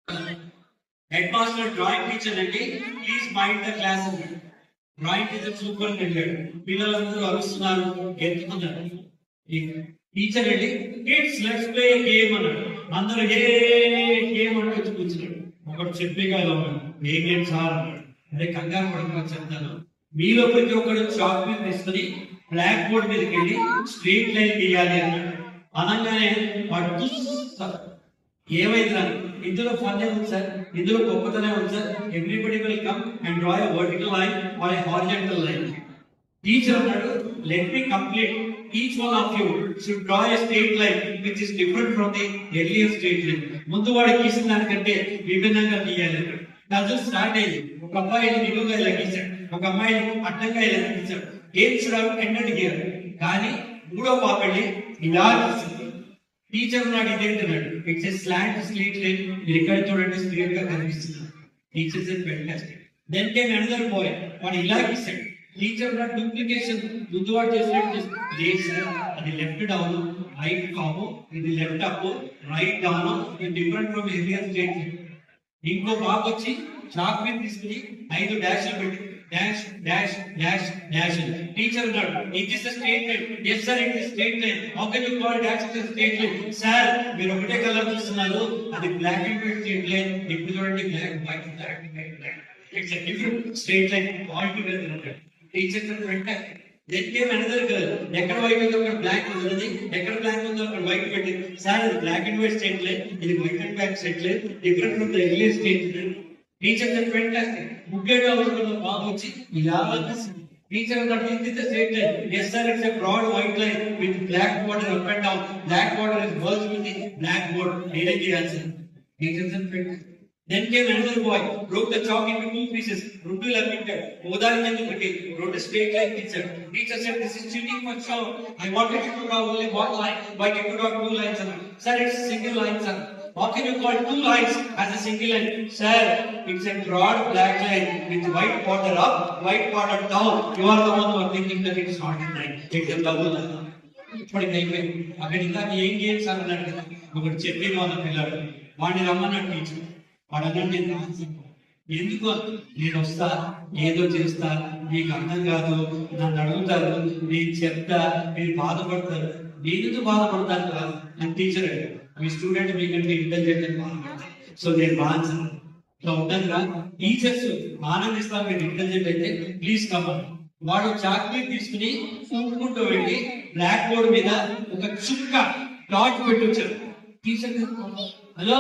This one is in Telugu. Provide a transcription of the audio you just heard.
హెడ్ మాస్టర్ డ్రాయింగ్ టీచర్ అండి, please mind the class. Drawing teacher super వెళ్ళాడు, పిల్లలందరూ అరుస్తున్నారు, ఎత్తుకున్నారు. టీచర్ అండి, కిడ్స్ లెట్స్ ప్లే గేమ్ అన్నాడు. అందరూ ఏ గేమ్ అంటే వచ్చి కూర్చున్నాడు. ఒకటి చెప్పేగా ఏ గేమ్ సార్ అన్నాడు. అదే కంగారు పడుకొని చెప్తాను. మీలో ప్రతి ఒక్కరు చాక్ పీస్ తీసుకుని బ్లాక్ బోర్డ్ మీదకి వెళ్ళి స్ట్రీట్ లైన్ గీయాలి అన్నాడు. అనగానే వాడు ఏమైంది ఇందులో ఫన్ ఉంది సార్, ఇందులో గొప్పతనే ఉంది sir. Everybody will come and draw a vertical line or a horizontal line. Teacher అన్నాడు, let me complete. Each one of you should draw a straight line which is different from the earlier straight line. ముందు వాడు గీసిన దానికంటే విభిన్నంగా గీయాలి. కథలు స్టార్ట్ అయ్యింది. ఒక అబ్బాయిని నిలువుగా ఇలా గీశాడు, ఒక అమ్మాయిని అడ్డంగా ఇలా గీశాడు. Game should have ended here. కానీ మూడో పాపల్ని ఇలా గీసింది. టీచర్ నాడు ఇదేంటున్నాడు, it's a slant straight line. మీరు ఇక్కడ చూడండి, స్ట్రేట్ గా కనిపిస్తుంది. Teacher said fantastic. Then came another boy, వాడు ఇలా గీశాడు. టీచర్ నాడు డూప్లికేషన్ ముందు వాడు చేసినట్టు లేదు సార్, అది లెఫ్ట్ డౌన్ రైట్ కాము, ఇది లెఫ్ట్ అప్ రైట్ డౌన్, ఇది different from earlier straight line. ఇంకో బాబు వచ్చి చాక్ పీస్ తీసుకుని 5 డాష్లు పెట్టి dash dash dash dash. Teacher అన్నాడు, it is straight line. Yes sir, it is straight line. How can you call dash is straight line? Sir, మీరు ఒకటే కలర్ చూస్తున్నారు, అది black and white straight line. ఇప్పుడు చూడండి, black white black white black. It's a different straight line all together అన్నాడు. టీచర్ వెంట దెన్ కేమ్ అనదర్ గర్ల్. ఎక్కడ వైట్ ఉందో అక్కడ బ్లాక్ ఉంది, ఎక్కడ బ్లాక్ ఉందో అక్కడ వైట్ పెట్టింది. సార్, ఇది black and white straight line, ఇది white and black straight line, different from the earlier straight line. Teacher fantastic. ముగ్గేగా ఉన్న బాబు వచ్చి ఇలా teacher straight line. Yes sir, it's a broad white line with black border up and down. Black border is worse with the blackboard. నేనే చేయాలి sir. Teacher fantastic. Then came another boy, broke the chalk into 2 pieces. Rutu lamented. Odari wrote a straight line picture. Teacher said, this is cheating for chalk. I wanted you to draw only one line, but you could draw 2 lines. Sir, it's a single line, sir. How can you call 2 lines as a single line? Sir, it's a broad black line with white border up, white border down. You are the one who are thinking that it's not a line. It's a double line. ఇప్పటికి అయిపోయింది. అక్కడ ఇంకా ఏం గేమ్ సార్ అన్నాడు. ఒకటి చెప్పిన వాళ్ళ పిల్లాడు, వాడిని రమ్మన్నాడు టీచర్. వాడనండి, ఎందుకు నేను వస్తా, ఏదో చేస్తా, మీకు అర్థం కాదు, నన్ను అడుగుతారు, నేను చెప్తా, మీరు బాధపడతారు. నేను బాధపడతాను కాదు, నా టీచర్ అడిగారు, మీ స్టూడెంట్ మీకంటే ఇంటెలిజెంట్ అని బాధపడతారు. సో నేను బాధ ఇట్లా ఉండగా టీచర్స్ ఆనందిస్తాను, మీరు ఇంటెలిజెంట్ అయితే ప్లీజ్ కమన్. వాడు చాక్లెట్ తీసుకుని పూసుకుంటూ వెళ్ళి బ్లాక్ బోర్డ్ మీద ఒక చుక్క డాట్ పెట్టి వచ్చారు. Teacher, hello